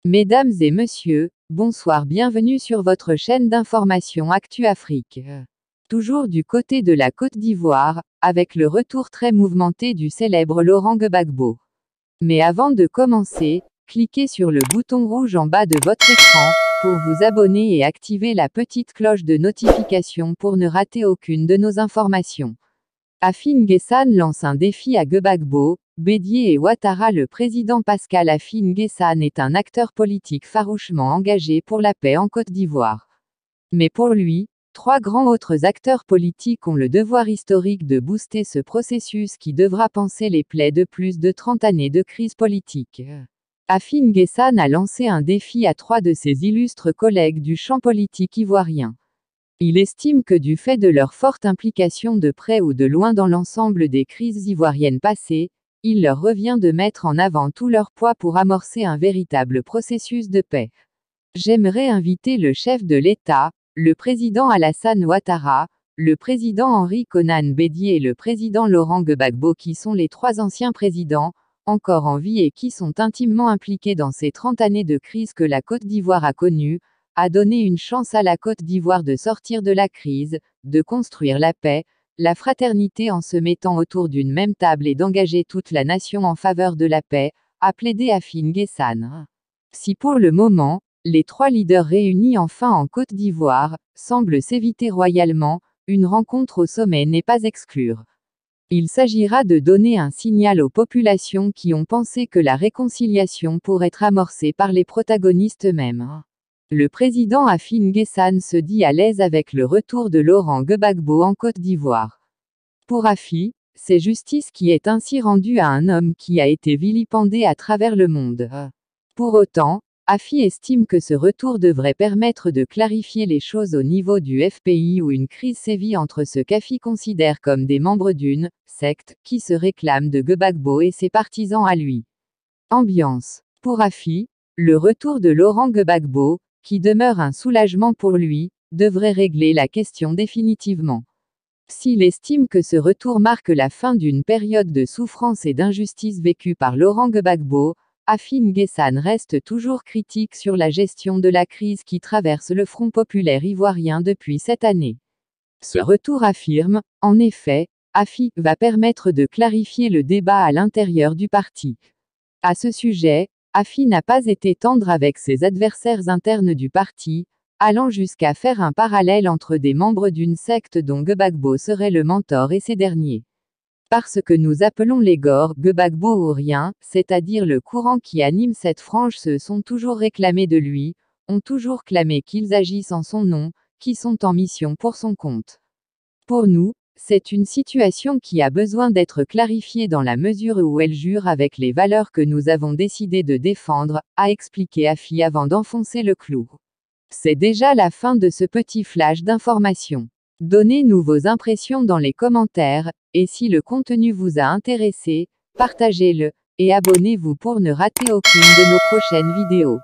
Mesdames et messieurs, bonsoir, bienvenue sur votre chaîne d'information Actu Afrique. Toujours du côté de la Côte d'Ivoire, avec le retour très mouvementé du célèbre Laurent Gbagbo. Mais avant de commencer, cliquez sur le bouton rouge en bas de votre écran, pour vous abonner et activer la petite cloche de notification pour ne rater aucune de nos informations. Affi N'Guessan lance un défi à Gbagbo, Bédié et Ouattara. Le président Pascal Affi N'Guessan est un acteur politique farouchement engagé pour la paix en Côte d'Ivoire. Mais pour lui, trois grands autres acteurs politiques ont le devoir historique de booster ce processus qui devra panser les plaies de plus de 30 années de crise politique. Affi N'Guessan a lancé un défi à trois de ses illustres collègues du champ politique ivoirien. Il estime que du fait de leur forte implication de près ou de loin dans l'ensemble des crises ivoiriennes passées, il leur revient de mettre en avant tout leur poids pour amorcer un véritable processus de paix. J'aimerais inviter le chef de l'État, le président Alassane Ouattara, le président Henri Konan Bédié et le président Laurent Gbagbo, qui sont les trois anciens présidents, encore en vie et qui sont intimement impliqués dans ces 30 années de crise que la Côte d'Ivoire a connues, à donner une chance à la Côte d'Ivoire de sortir de la crise, de construire la paix, la fraternité en se mettant autour d'une même table et d'engager toute la nation en faveur de la paix, a plaidé Affi N'Guessan. Si pour le moment, les trois leaders réunis enfin en Côte d'Ivoire, semblent s'éviter royalement, une rencontre au sommet n'est pas exclure. Il s'agira de donner un signal aux populations qui ont pensé que la réconciliation pourrait être amorcée par les protagonistes eux-mêmes. Le président Affi N'Guessan se dit à l'aise avec le retour de Laurent Gbagbo en Côte d'Ivoire. Pour Affi, c'est justice qui est ainsi rendue à un homme qui a été vilipendé à travers le monde. Pour autant, Affi estime que ce retour devrait permettre de clarifier les choses au niveau du FPI où une crise sévit entre ce qu'Affi considère comme des membres d'une secte qui se réclame de Gbagbo et ses partisans à lui. Ambiance. Pour Affi, le retour de Laurent Gbagbo, qui demeure un soulagement pour lui, devrait régler la question définitivement. S'il estime que ce retour marque la fin d'une période de souffrance et d'injustice vécue par Laurent Gbagbo, Affi N'Guessan reste toujours critique sur la gestion de la crise qui traverse le Front populaire ivoirien depuis cette année. Ce retour affirme, en effet, Affi va permettre de clarifier le débat à l'intérieur du parti. À ce sujet, Affi n'a pas été tendre avec ses adversaires internes du parti, allant jusqu'à faire un parallèle entre des membres d'une secte dont Gbagbo serait le mentor et ces derniers. Parce que nous appelons les Gor Gbagbo-ouriens, c'est-à-dire le courant qui anime cette frange, se sont toujours réclamés de lui, ont toujours clamé qu'ils agissent en son nom, qui sont en mission pour son compte. Pour nous, c'est une situation qui a besoin d'être clarifiée dans la mesure où elle jure avec les valeurs que nous avons décidé de défendre, a expliqué Affi avant d'enfoncer le clou. C'est déjà la fin de ce petit flash d'information. Donnez-nous vos impressions dans les commentaires, et si le contenu vous a intéressé, partagez-le, et abonnez-vous pour ne rater aucune de nos prochaines vidéos.